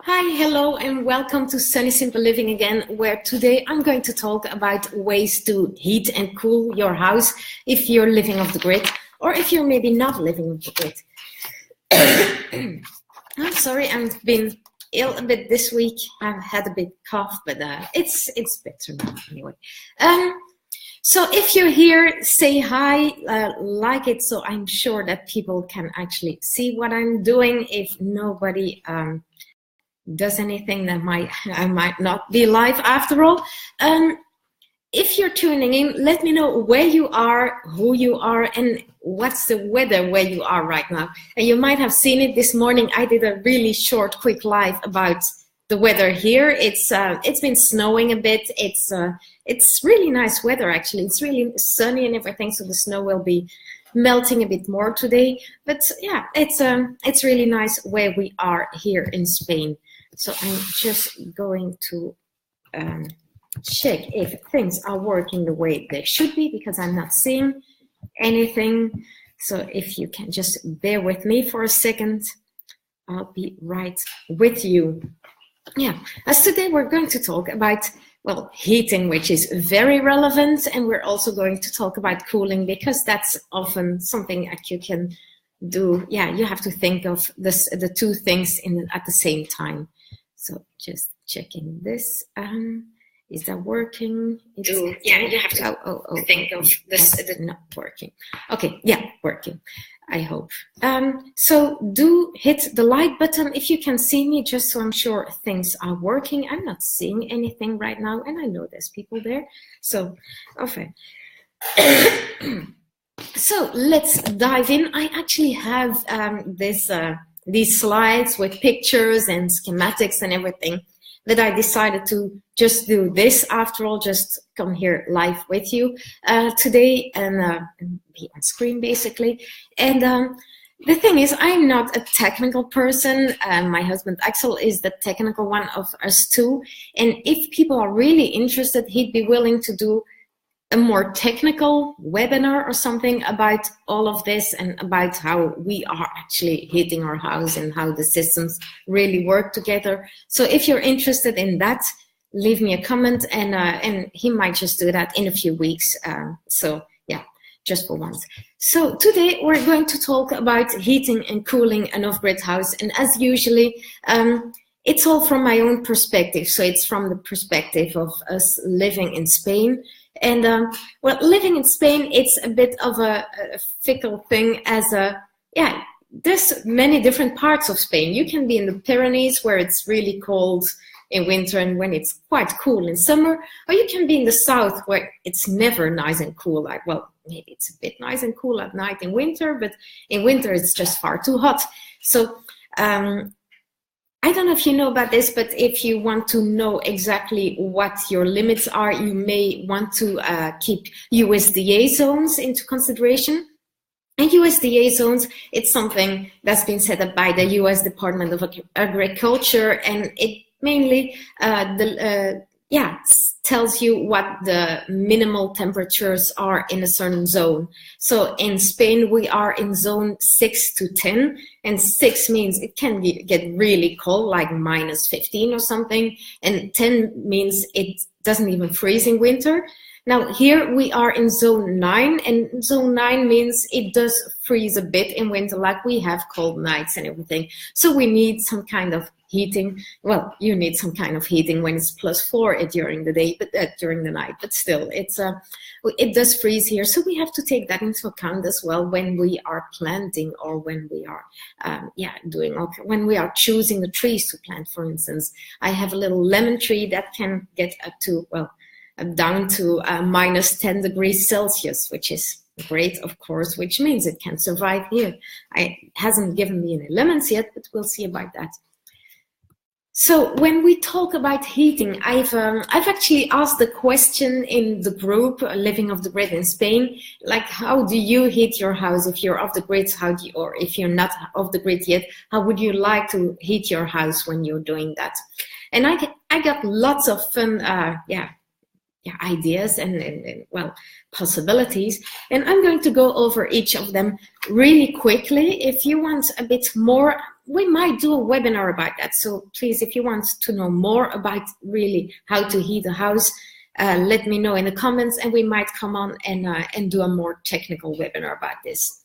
Hi, hello, and welcome to Sunny Simple Living again, where today I'm going to talk about ways to heat and cool your house if you're living off the grid, or if you're maybe not living off the grid. I'm sorry, I've been ill a bit this week. I've had a bit cough, but it's better now anyway. So if you're here, say hi, like it, so I'm sure that people can actually see what I'm doing. If nobody does anything, that I might not be live after all. If you're tuning in, let me know where you are, who you are, and what's the weather where you are right now. And you might have seen it this morning. I did a really short, quick live about the weather here. It's been snowing a bit. It's really nice weather actually. It's really sunny and everything, so the snow will be melting a bit more today. But yeah, it's really nice where we are here in Spain. So I'm just going to check if things are working the way they should be, because I'm not seeing anything. So if you can just bear with me for a second, I'll be right with you. Yeah, as today we're going to talk about, well, heating, which is very relevant, and we're also going to talk about cooling, because that's often something that you can do. Yeah, you have to think of the two things at the same time. So just checking this. Is that working? Yeah, you have to think of this. Not working. Okay, yeah, working. I hope. So do hit the like button if you can see me, just so I'm sure things are working. I'm not seeing anything right now, and I know there's people there. So, okay. So let's dive in. I actually have these slides with pictures and schematics and everything that I decided to just do this, after all, just come here live with you today and be on screen basically. And the thing is, I'm not a technical person. My husband Axel is the technical one of us two. And if people are really interested, he'd be willing to do a more technical webinar or something about all of this and about how we are actually heating our house and how the systems really work together. So if you're interested in that, leave me a comment, and he might just do that in a few weeks. So yeah, just for once. So today we're going to talk about heating and cooling an off-grid house, and as usually, it's all from my own perspective. So it's from the perspective of us living in Spain. And well, living in Spain, it's a bit of a fickle thing, there's many different parts of Spain. You can be in the Pyrenees, where it's really cold in winter and when it's quite cool in summer, or you can be in the south, where it's never nice and cool. Like, well, maybe it's a bit nice and cool at night in winter, but in winter it's just far too hot. So I don't know if you know about this, but if you want to know exactly what your limits are, you may want to keep USDA zones into consideration. And USDA zones, it's something that's been set up by the US Department of Agriculture, and it mainly tells you what the minimal temperatures are in a certain zone. So in Spain, we are in zone 6 to 10, and 6 means it can get really cold, like -15 or something, and 10 means it doesn't even freeze in winter. Now here we are in zone 9, and zone 9 means it does freeze a bit in winter, like we have cold nights and everything. So we need some kind of heating. Well, you need some kind of heating when it's +4 during the day, but during the night. But still, it does freeze here. So we have to take that into account as well when we are planting, or when we are when we are choosing the trees to plant. For instance, I have a little lemon tree that can get up to, well, down to -10 degrees Celsius, which is great, of course, which means it can survive here. It hasn't given me any lemons yet, but we'll see about that. So when we talk about heating, I've actually asked the question in the group Living Off the Grid in Spain, like, how do you heat your house if you're off the grid? Or if you're not off the grid yet, how would you like to heat your house when you're doing that? And I got lots of fun ideas and possibilities, and I'm going to go over each of them really quickly. If you want a bit more we might do a webinar about that. So please, if you want to know more about really how to heat a house, let me know in the comments, and we might come on and do a more technical webinar about this.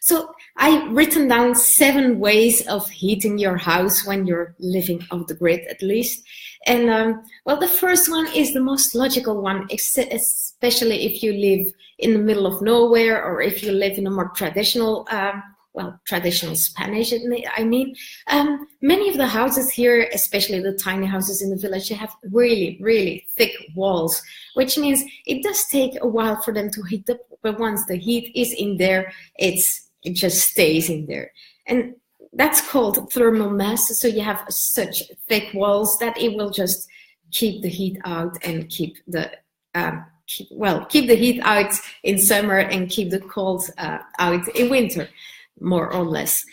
So I've written down 7 ways of heating your house when you're living off the grid, at least. And well, the first one is the most logical one, especially if you live in the middle of nowhere, or if you live in a more traditional, well, traditional Spanish, I mean. Many of the houses here, especially the tiny houses in the village, they have really, really thick walls, which means it does take a while for them to heat up, but once the heat is in there, it just stays in there. And that's called thermal mass. So you have such thick walls that it will just keep the heat out and keep the heat out in summer and keep the cold out in winter, more or less.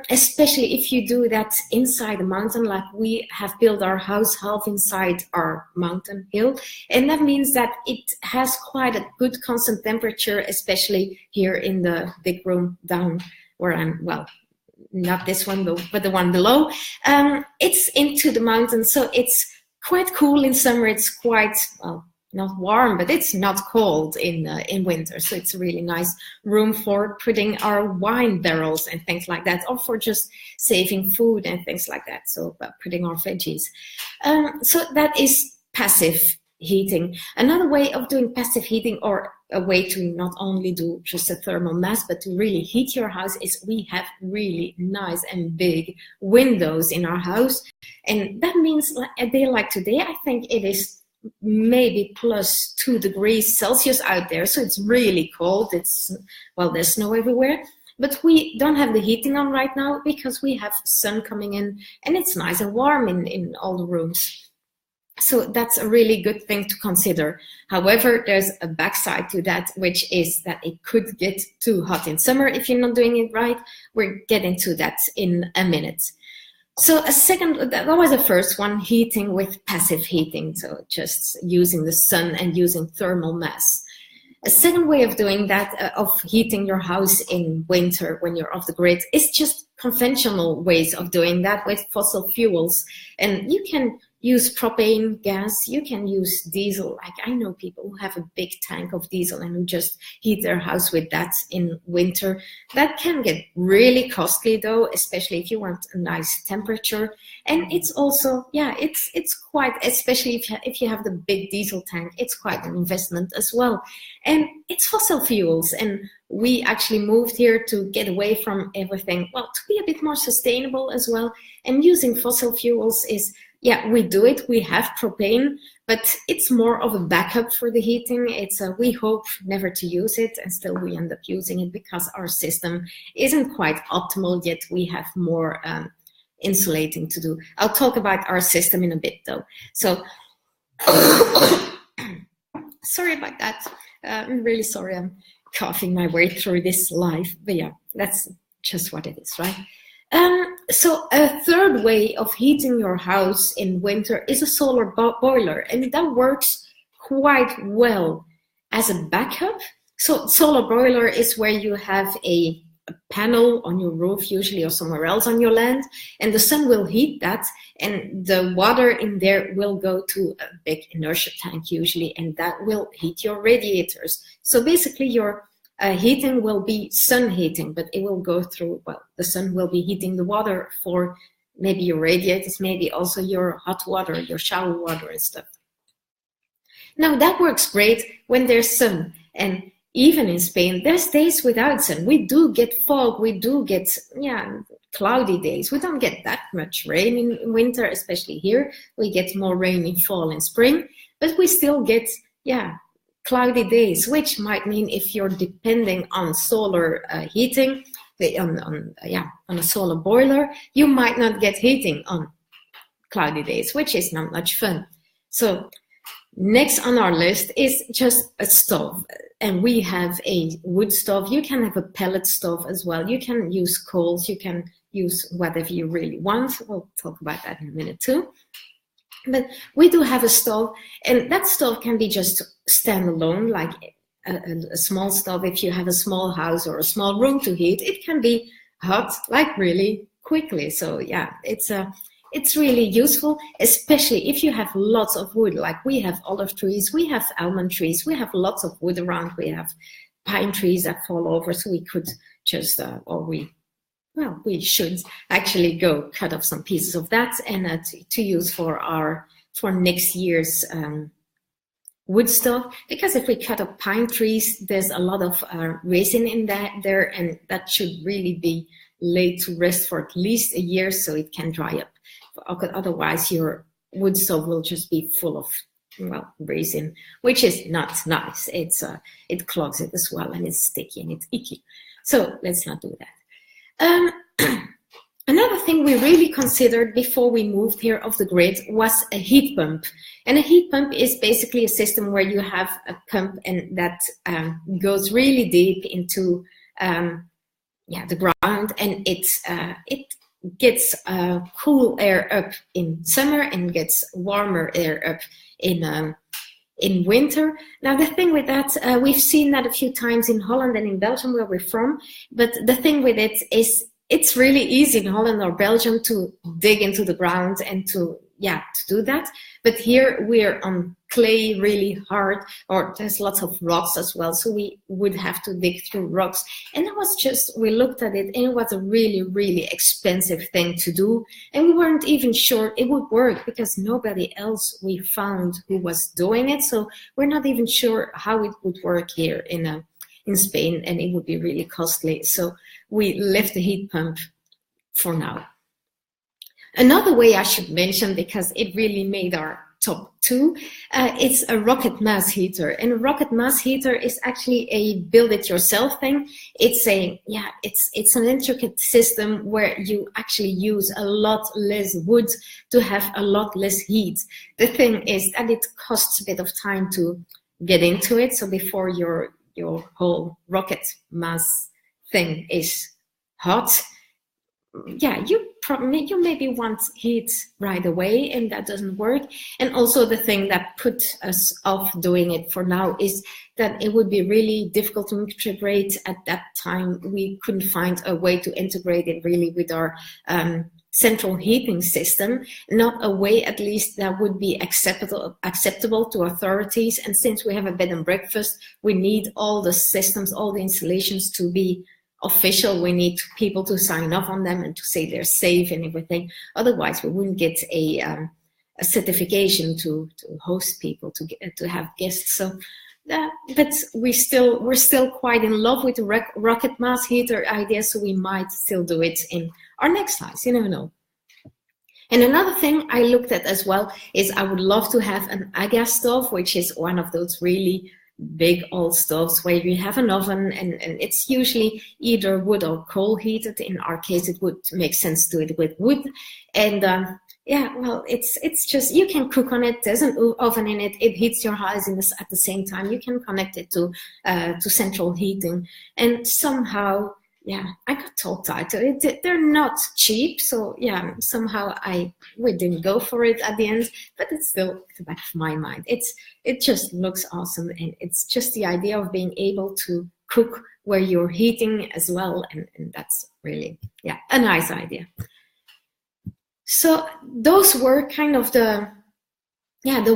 Especially if you do that inside a mountain, like we have built our house half inside our mountain hill. And that means that it has quite a good constant temperature, especially here in the big room down where I'm, well, not this one though, but the one below. It's into the mountain, so it's quite cool in summer. It's quite, well, not warm, but it's not cold in winter. So it's a really nice room for putting our wine barrels and things like that, or for just saving food and things like that. So putting our veggies. So that is passive heating. Another way of doing passive heating, or a way to not only do just a thermal mass, but to really heat your house, is we have really nice and big windows in our house. And that means a day like today, I think it is maybe plus 2 degrees Celsius out there, so it's really cold. It's, well, there's snow everywhere, but we don't have the heating on right now because we have sun coming in, and it's nice and warm in all the rooms. So that's a really good thing to consider. However, there's a backside to that, which is that it could get too hot in summer if you're not doing it right. We're getting to that in a minute. So that was the first one, heating with passive heating, so just using the sun and using thermal mass. A second way of doing that, of heating your house in winter when you're off the grid, is just conventional ways of doing that with fossil fuels. And you can use propane gas, you can use diesel. Like, I know people who have a big tank of diesel and who just heat their house with that in winter. That can get really costly though, especially if you want a nice temperature. And it's also, yeah, it's quite, especially if you have the big diesel tank, it's quite an investment as well. And it's fossil fuels, and we actually moved here to get away from everything, well, to be a bit more sustainable as well. And using fossil fuels is, yeah, we do it. We have propane, but it's more of a backup for the heating. It's we hope never to use it, and still we end up using it because our system isn't quite optimal yet. We have more insulating to do. I'll talk about our system in a bit though. So sorry about that. I'm really sorry. I'm coughing my way through this live, but yeah, that's just what it is, right? So a third way of heating your house in winter is a solar boiler, and that works quite well as a backup. So solar boiler is where you have a panel on your roof usually, or somewhere else on your land, and the sun will heat that, and the water in there will go to a big inertia tank usually, and that will heat your radiators. So basically your heating will be sun heating, but it will go through, well, the sun will be heating the water for maybe your radiators, maybe also your hot water, your shower water and stuff. Now that works great when there's sun, and even in Spain, there's days without sun. We do get fog, we do get, yeah, cloudy days. We don't get that much rain in winter, especially here. We get more rain in fall and spring, but we still get, yeah, cloudy days, which might mean if you're depending on solar heating, on a solar boiler, you might not get heating on cloudy days, which is not much fun. So next on our list is just a stove, and we have a wood stove. You can have a pellet stove as well. You can use coals, you can use whatever you really want. We'll talk about that in a minute too. But we do have a stove, and that stove can be just standalone, like a small stove. If you have a small house or a small room to heat, it can be hot like really quickly. So yeah, it's really useful, especially if you have lots of wood. Like we have olive trees, we have almond trees, we have lots of wood around. We have pine trees that fall over, so we could just we should actually go cut off some pieces of that and to use for next year's wood stuff. Because if we cut up pine trees, there's a lot of resin in there, and that should really be laid to rest for at least a year so it can dry up. Otherwise, your wood stove will just be full of resin, which is not nice. It clogs it as well, and it's sticky and it's icky. So let's not do that. Another thing we really considered before we moved here off the grid was a heat pump. And a heat pump is basically a system where you have a pump and that goes really deep into the ground, and it gets cool air up in summer and gets warmer air up in winter. Now the thing with that, we've seen that a few times in Holland and in Belgium where we're from, but the thing with it is it's really easy in Holland or Belgium to dig into the ground and to do that. But here we're on clay really hard, or there's lots of rocks as well. So we would have to dig through rocks. And it was we looked at it, and it was a really, really expensive thing to do. And we weren't even sure it would work because nobody else we found who was doing it. So we're not even sure how it would work here in Spain, and it would be really costly. So we left the heat pump for now. Another way I should mention, because it really made our top 2, it's a rocket mass heater. And a rocket mass heater is actually a build-it-yourself thing. It's an intricate system where you actually use a lot less wood to have a lot less heat. The thing is that it costs a bit of time to get into it. So before your whole rocket mass thing is hot, you maybe want heat right away, and that doesn't work. And also the thing that put us off doing it for now is that it would be really difficult to integrate at that time. We couldn't find a way to integrate it really with our central heating system, not a way at least that would be acceptable to authorities. And since we have a bed and breakfast, we need all the systems, all the installations to be official. We need people to sign off on them and to say they're safe and everything. Otherwise, we wouldn't get a certification to host people, to have guests. So, but we're still quite in love with the rocket mass heater idea. So we might still do it in our next house. You never know. And another thing I looked at as well is I would love to have an Aga stove, which is one of those really big old stoves where you have an oven, and it's usually either wood or coal heated. In our case, it would make sense to do it with wood. And it's just, you can cook on it. There's an oven in it. It heats your house at the same time. You can connect it to central heating. And somehow, I got talked out to it. They're not cheap, so somehow we didn't go for it at the end. But it's still at the back of my mind. It just looks awesome, and it's just the idea of being able to cook where you're heating as well, and that's really a nice idea. So those were kind of the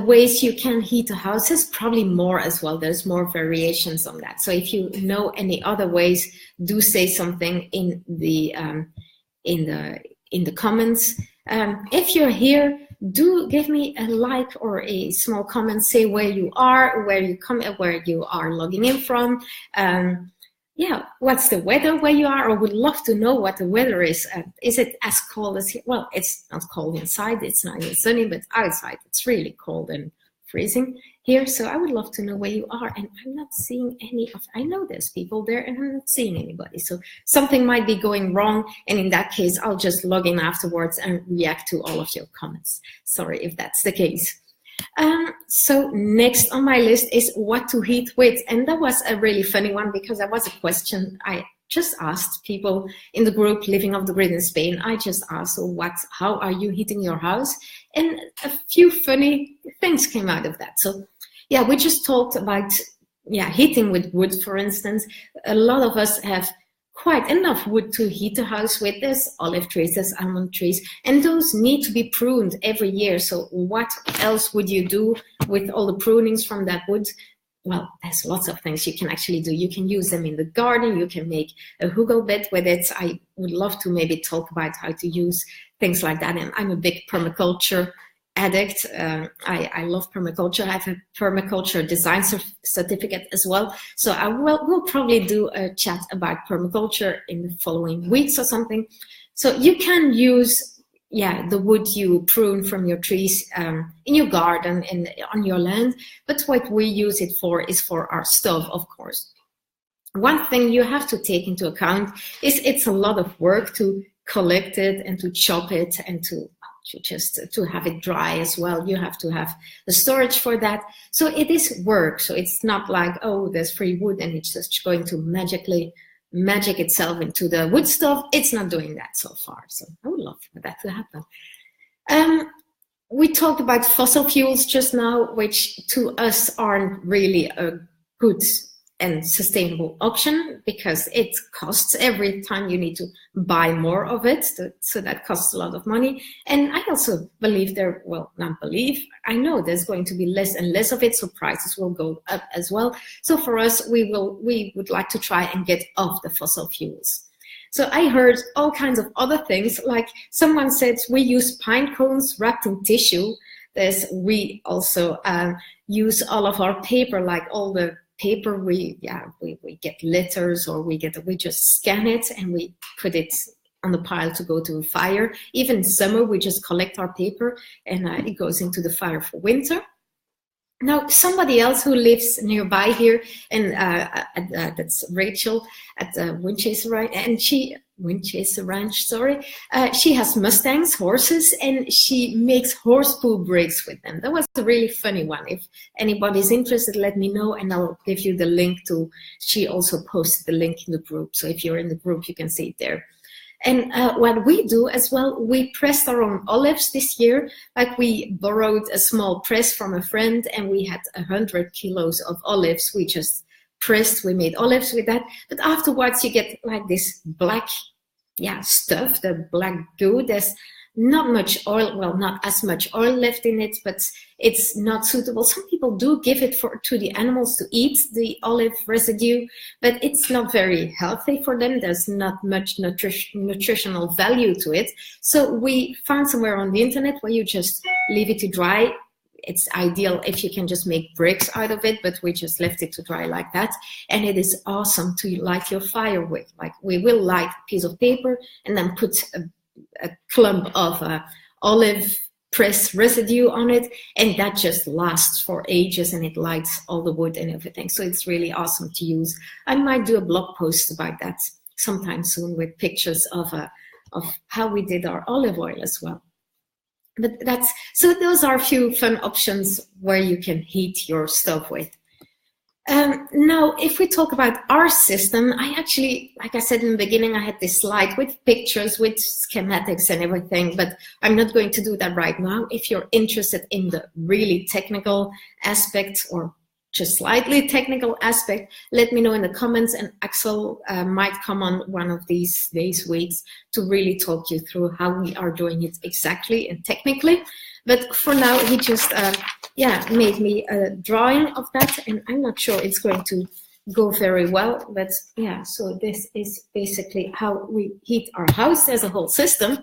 ways you can heat a house. There's probably more as well. There's more variations on that. So if you know any other ways, do say something in the comments. If you're here, do give me a like or a small comment. Say where you are, where you are logging in from. What's the weather where you are? Or would love to know what the weather is. Is it as cold as here? Well, it's not cold inside. It's not even sunny, but outside it's really cold and freezing here. So I would love to know where you are. And I'm not seeing I know there's people there, and I'm not seeing anybody. So something might be going wrong. And in that case, I'll just log in afterwards and react to all of your comments. Sorry if that's the case. So next on my list is what to heat with, and that was a really funny one because that was a question I just asked people in the group Living Off the Grid in Spain. I just asked, how are you heating your house? And a few funny things came out of that. So we just talked about heating with wood, for instance. A lot of us have quite enough wood to heat the house with. There's olive trees, there's almond trees, and those need to be pruned every year. So what else would you do with all the prunings from that wood? Well, there's lots of things you can actually do. You can use them in the garden. You can make a hugel bed with it. I would love to maybe talk about how to use things like that. And I'm a big permaculture addict. I love permaculture. I have a permaculture design certificate as well. So we'll probably do a chat about permaculture in the following weeks or something. So you can use the wood you prune from your trees in your garden and on your land. But what we use it for is for our stove, of course. One thing you have to take into account is it's a lot of work to collect it and to chop it and to have it dry as well. You have to have the storage for that. So it is work. So it's not like, oh, there's free wood and it's just going to magic itself into the wood stove. It's not doing that so far. So I would love for that to happen. We talked about fossil fuels just now, which to us aren't really a good and sustainable option because it costs every time you need to buy more of it. So that costs a lot of money. And I also believe I know there's going to be less and less of it, so prices will go up as well. So for us, we would like to try and get off the fossil fuels. So I heard all kinds of other things, like someone said we use pine cones wrapped in tissue. We also use all of our paper, like all the paper we get letters, or we just scan it and we put it on the pile to go to a fire. Even in summer, we just collect our paper and it goes into the fire for winter. Now, somebody else who lives nearby here, and that's Rachel at Winchester Ranch, she has Mustangs, horses, and she makes horse poo bricks with them. That was a really funny one. If anybody's interested, let me know, and I'll give you the link to. She also posted the link in the group, so if you're in the group, you can see it there. And what we do as well, we pressed our own olives this year. Like, we borrowed a small press from a friend and we had 100 kilos of olives. We just pressed, we made olives with that. But afterwards you get like this black stuff, the black goo. There's not much oil, well, not as much oil left in it, but it's not suitable. Some people do give it to the animals to eat, the olive residue, but it's not very healthy for them. There's not much nutritional value to it. So we found somewhere on the internet where you just leave it to dry. It's ideal if you can just make bricks out of it, but we just left it to dry like that. And it is awesome to light your fire with. Like, we will light a piece of paper and then put a clump of olive press residue on it, and that just lasts for ages and it lights all the wood and everything. So it's really awesome to use. I might do a blog post about that sometime soon with pictures of how we did our olive oil as well. But so those are a few fun options where you can heat your stove with. Now, if we talk about our system, I actually, like I said in the beginning, I had this slide with pictures, with schematics and everything, but I'm not going to do that right now. If you're interested in the really technical aspect or just slightly technical aspect, let me know in the comments, and Axel might come on one of these weeks to really talk you through how we are doing it exactly and technically. But for now, he just made me a drawing of that, and I'm not sure it's going to go very well, but yeah, so this is basically how we heat our house. There's a whole system.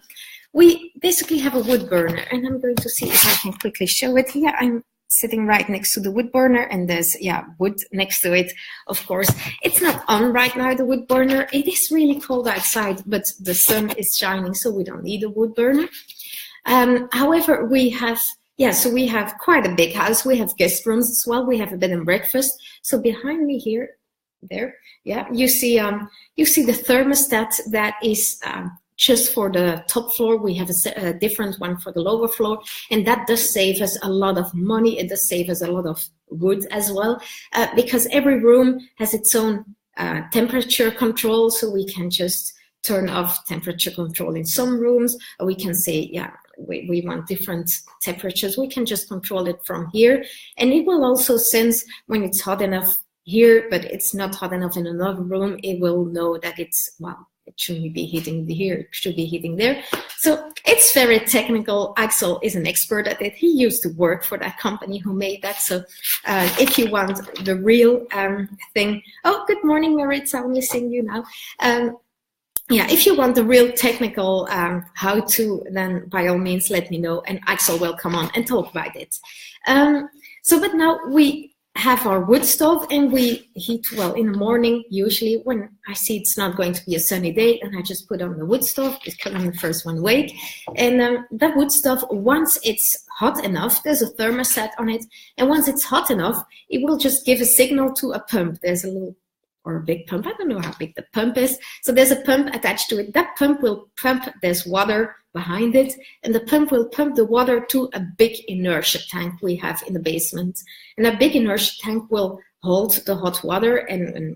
We basically have a wood burner, and I'm going to see if I can quickly show it here. I'm sitting right next to the wood burner, and there's wood next to it. Of course, it's not on right now, the wood burner. It is really cold outside, but the sun is shining, so we don't need a wood burner. However, we have quite a big house. We have guest rooms as well. We have a bed and breakfast. So behind me here, you see the thermostat that is just for the top floor. We have a different one for the lower floor, and that does save us a lot of money. It does save us a lot of wood as well, because every room has its own temperature control, so we can just turn off temperature control in some rooms, or we can say, we want different temperatures. We can just control it from here, and it will also sense when it's hot enough here, but it's not hot enough in another room, it will know that it's, well, it shouldn't be heating here, it should be heating there. So it's very technical. Axel is an expert at it. He used to work for that company who made that. So if you want the real thing, oh, good morning, Maritza, I'm missing you now. Yeah, if you want the real technical how to, then by all means let me know, and Axel will come on and talk about it. But now we have our wood stove, and we heat, well, in the morning, usually when I see it's not going to be a sunny day, and I just put on the wood stove because I'm the first one awake. And that wood stove, once it's hot enough, there's a thermostat on it, and once it's hot enough, it will just give a signal to a pump. There's a little, or a big pump, I don't know how big the pump is. So there's a pump attached to it. That pump will pump, there's water behind it, and the pump will pump the water to a big inertia tank we have in the basement. And that big inertia tank will hold the hot water and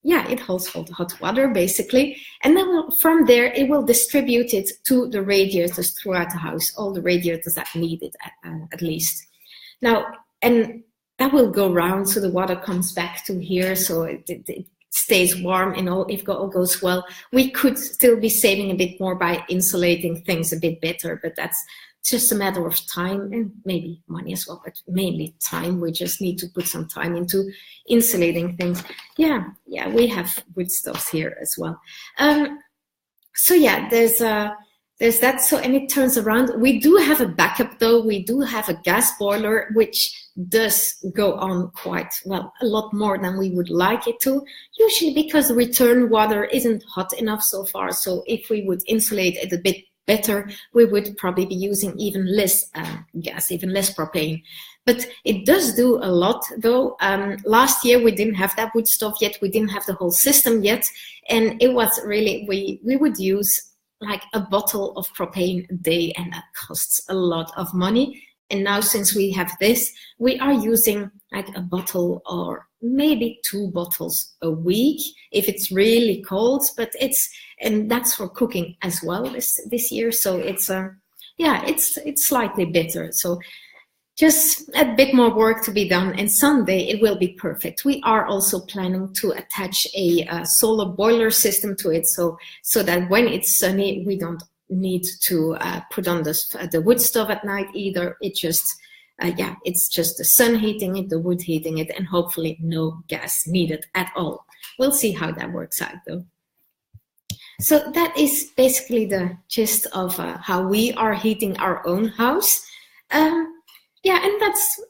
it holds all the hot water basically. And then from there, it will distribute it to the radiators throughout the house, all the radiators that need it at least. Now, and that will go round, so the water comes back to here, so it stays warm, and all, if all goes well, we could still be saving a bit more by insulating things a bit better, but that's just a matter of time and maybe money as well, but mainly time. We just need to put some time into insulating things. Yeah, we have wood stoves here as well. So yeah, there's that. So, and it turns around. We do have a backup though. We do have a gas boiler, which does go on quite well, a lot more than we would like it to, usually because the return water isn't hot enough so far. So if we would insulate it a bit better, we would probably be using even less gas, even less propane. But it does do a lot though. Last year we didn't have that wood stove yet. We didn't have the whole system yet. And it was really, we would use like a bottle of propane a day, and that costs a lot of money. And now since we have this, we are using like a bottle or maybe 2 bottles a week if it's really cold, but and that's for cooking as well this year. So it's slightly bitter. So just a bit more work to be done, and someday it will be perfect. We are also planning to attach a solar boiler system to it, so that when it's sunny, we don't need to put on the wood stove at night either. It just it's just the sun heating it, the wood heating it, and hopefully no gas needed at all. We'll see how that works out though. So that is basically the gist of how we are heating our own house. And that's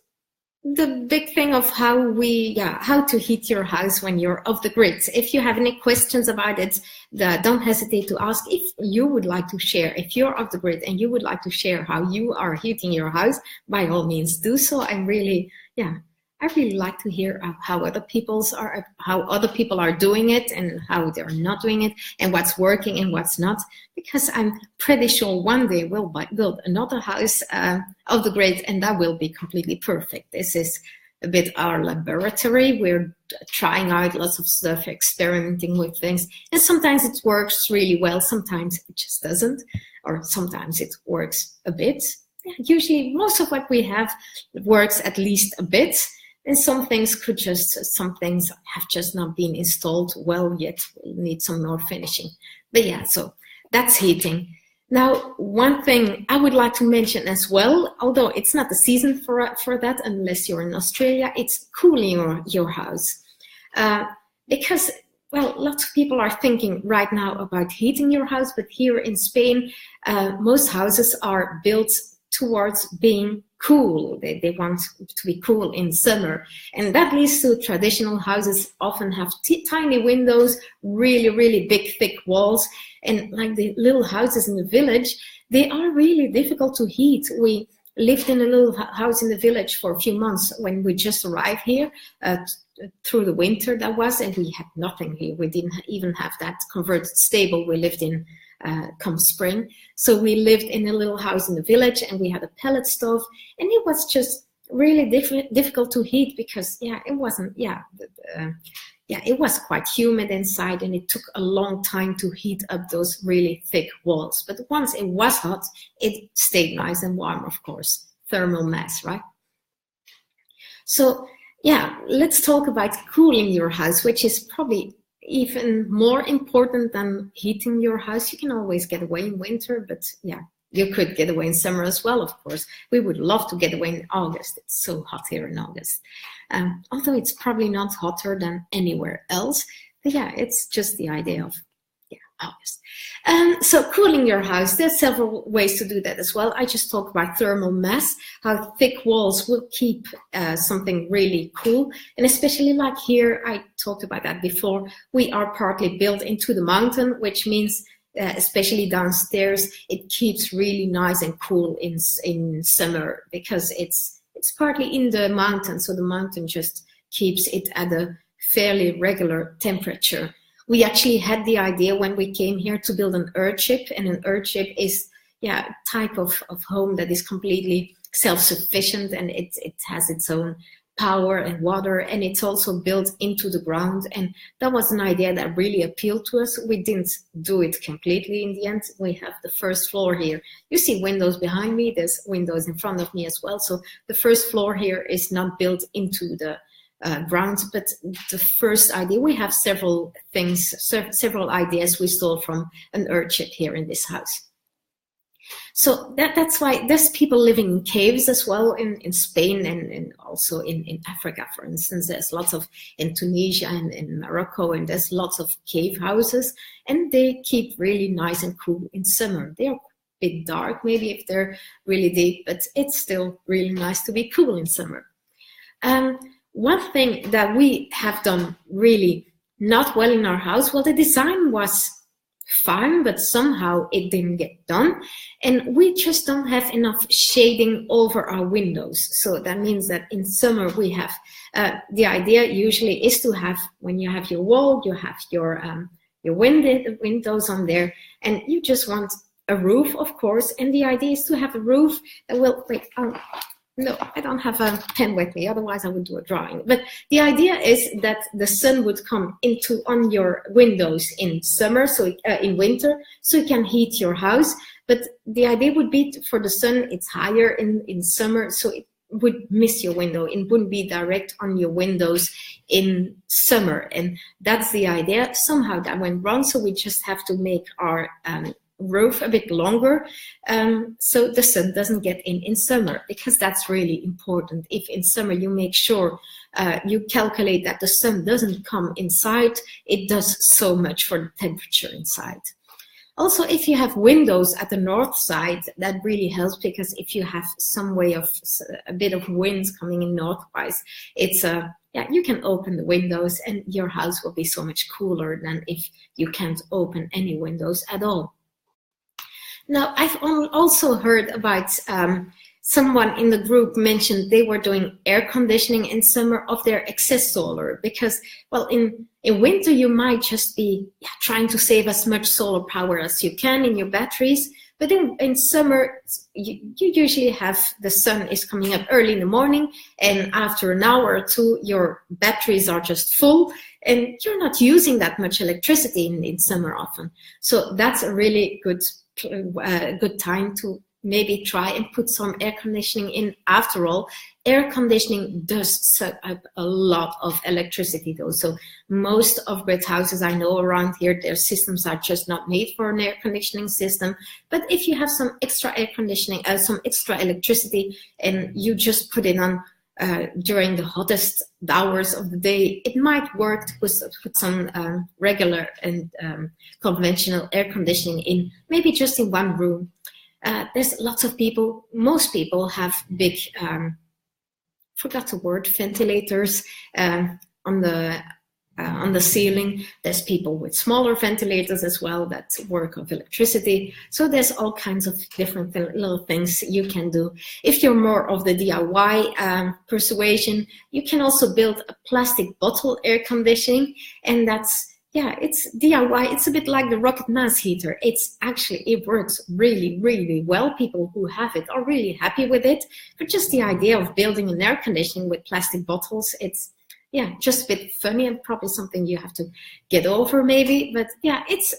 the big thing of how to heat your house when you're off the grid. If you have any questions about it, don't hesitate to ask. If you would like to share, if you're off the grid and you would like to share how you are heating your house, by all means do so. I really like to hear how other people are doing it and how they're not doing it, and what's working and what's not, because I'm pretty sure one day we'll build another house of the grid, and that will be completely perfect. This is a bit our laboratory. We're trying out lots of stuff, experimenting with things, and sometimes it works really well, sometimes it just doesn't, or sometimes it works a bit. Usually most of what we have works at least a bit. And some things have just not been installed well yet. We need some more finishing. But yeah, so that's heating. Now, one thing I would like to mention as well, although it's not the season for that unless you're in Australia, it's cooling your house. Because, well, lots of people are thinking right now about heating your house, but here in Spain, most houses are built towards being cool. They want to be cool in summer, and that leads to traditional houses often have tiny windows, really, really big, thick walls, and like the little houses in the village, they are really difficult to heat. We lived in a little house in the village for a few months when we just arrived here through the winter that was, and we had nothing here. We didn't even have that converted stable we lived in come spring. So we lived in a little house in the village, and we had a pellet stove, and it was just really difficult to heat because it was quite humid inside, and it took a long time to heat up those really thick walls. But once it was hot, it stayed nice and warm, of course. Thermal mass, right? So Yeah, let's talk about cooling your house, which is probably even more important than heating your house. You can always get away in winter, but yeah, you could get away in summer as well, of course. We would love to get away in August. It's so hot here in August. Although it's probably not hotter than anywhere else. But yeah, it's just the idea of August. So cooling your house, there's several ways to do that as well. I just talked about thermal mass, how thick walls will keep something really cool. And especially like here, I talked about that before, we are partly built into the mountain, which means especially downstairs, it keeps really nice and cool in summer because it's partly in the mountain. So the mountain just keeps it at a fairly regular temperature. We actually had the idea when we came here to build an earthship, and an earthship is a type of home that is completely self-sufficient, and it has its own power and water, and it's also built into the ground. And that was an idea that really appealed to us. We didn't do it completely in the end. We have the first floor here. You see windows behind me, there's windows in front of me as well. So the first floor here is not built into the ground, but the first idea, we have several ideas we stole from an earthship here in this house. So that's why there's people living in caves as well in Spain and also in Africa, for instance. There's lots of in Tunisia and in Morocco, and there's lots of cave houses, and they keep really nice and cool in summer. They're a bit dark maybe if they're really deep, but it's still really nice to be cool in summer. One thing that we have done really not well in our house, well, the design was fine, but somehow it didn't get done. And we just don't have enough shading over our windows. So that means that in summer we have, the idea usually is to have, when you have your wall, you have your windows on there, and you just want a roof, of course. And the idea is to have a roof that will, no, I don't have a pen with me, otherwise I would do a drawing. But the idea is that the sun would come on your windows in summer, so in winter, so you can heat your house. But the idea would be for the sun, it's higher in summer, so it would miss your window. It wouldn't be direct on your windows in summer. And that's the idea. Somehow that went wrong, so we just have to make our roof a bit longer so the sun doesn't get in summer, because that's really important. If in summer you make sure you calculate that the sun doesn't come inside, it does so much for the temperature inside. Also, if you have windows at the north side, that really helps, because if you have some way of a bit of wind coming in northwise, it's you can open the windows and your house will be so much cooler than if you can't open any windows at all. Now, I've also heard about someone in the group mentioned they were doing air conditioning in summer of their excess solar, because, well, in winter you might just be trying to save as much solar power as you can in your batteries, but in summer you usually have the sun is coming up early in the morning, and after an hour or two your batteries are just full, and you're not using that much electricity in summer often. So that's a really good time to maybe try and put some air conditioning in. After all, air conditioning does suck up a lot of electricity though. So most of grid houses I know around here, their systems are just not made for an air conditioning system. But if you have some extra air conditioning, some extra electricity, and you just put it on during the hottest hours of the day, it might work to put some regular and conventional air conditioning in, maybe just in one room. There's lots of people, most people have big, forgot the word, ventilators on the ceiling. There's people with smaller ventilators as well that work off electricity. So there's all kinds of different little things you can do. If you're more of the DIY persuasion, you can also build a plastic bottle air conditioning, and that's, it's DIY. It's a bit like the rocket mass heater. It works really, really well. People who have it are really happy with it. But just the idea of building an air conditioning with plastic bottles, it's just a bit funny and probably something you have to get over maybe. But it's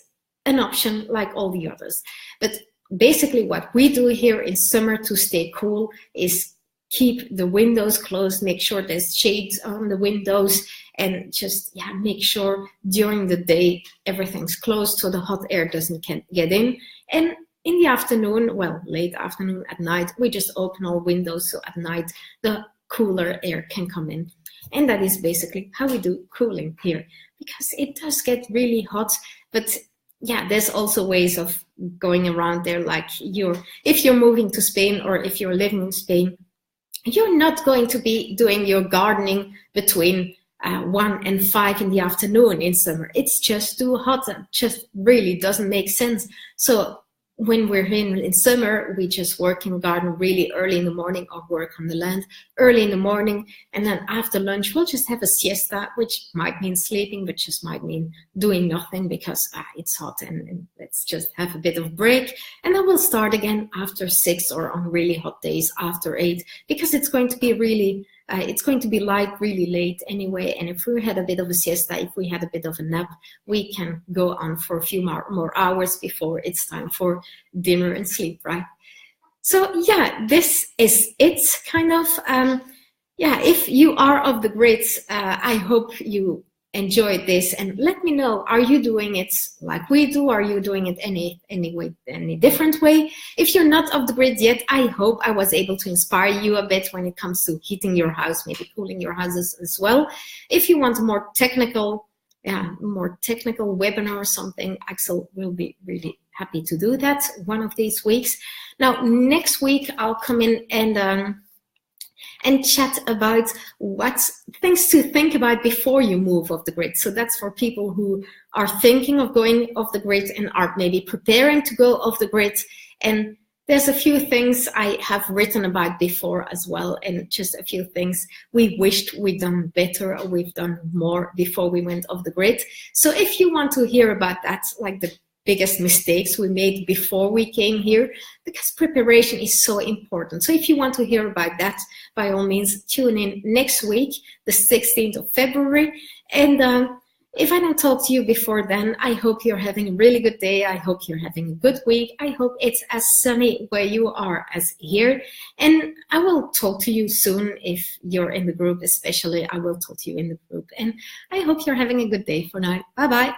an option like all the others. But basically what we do here in summer to stay cool is keep the windows closed, make sure there's shades on the windows, and just make sure during the day everything's closed so the hot air doesn't get in. And in the afternoon, well, late afternoon, at night, we just open all windows so at night the cooler air can come in. And that is basically how we do cooling here, because it does get really hot. But there's also ways of going around there, like if you're moving to Spain or if you're living in Spain, you're not going to be doing your gardening between 1 and 5 in the afternoon in summer. It's just too hot. It just really doesn't make sense. So when we're in summer, we just work in the garden really early in the morning, or work on the land early in the morning. And then after lunch, we'll just have a siesta, which might mean sleeping, but just might mean doing nothing because it's hot and let's just have a bit of break. And then we'll start again after 6, or on really hot days after 8, because it's going to be light really late anyway. And if we had a bit of a siesta, if we had a bit of a nap, we can go on for a few more hours before it's time for dinner and sleep, right? So this is it, kind of. If you are off the grid, I hope you enjoyed this, and let me know, are you doing it like we do? Are you doing it any different way? If you're not off the grid yet, I hope I was able to inspire you a bit when it comes to heating your house, maybe cooling your houses as well. If you want a more technical webinar or something, Axel will be really happy to do that one of these weeks. Now, next week I'll come in and chat about what things to think about before you move off the grid. So that's for people who are thinking of going off the grid and are maybe preparing to go off the grid. And there's a few things I have written about before as well, and just a few things we wished we'd done better or we've done more before we went off the grid. So if you want to hear about that, like the biggest mistakes we made before we came here, because preparation is so important. So if you want to hear about that, by all means, tune in next week, the 16th of February. And if I don't talk to you before then, I hope you're having a really good day. I hope you're having a good week. I hope it's as sunny where you are as here. And I will talk to you soon if you're in the group, especially. I will talk to you in the group. And I hope you're having a good day for now. Bye-bye.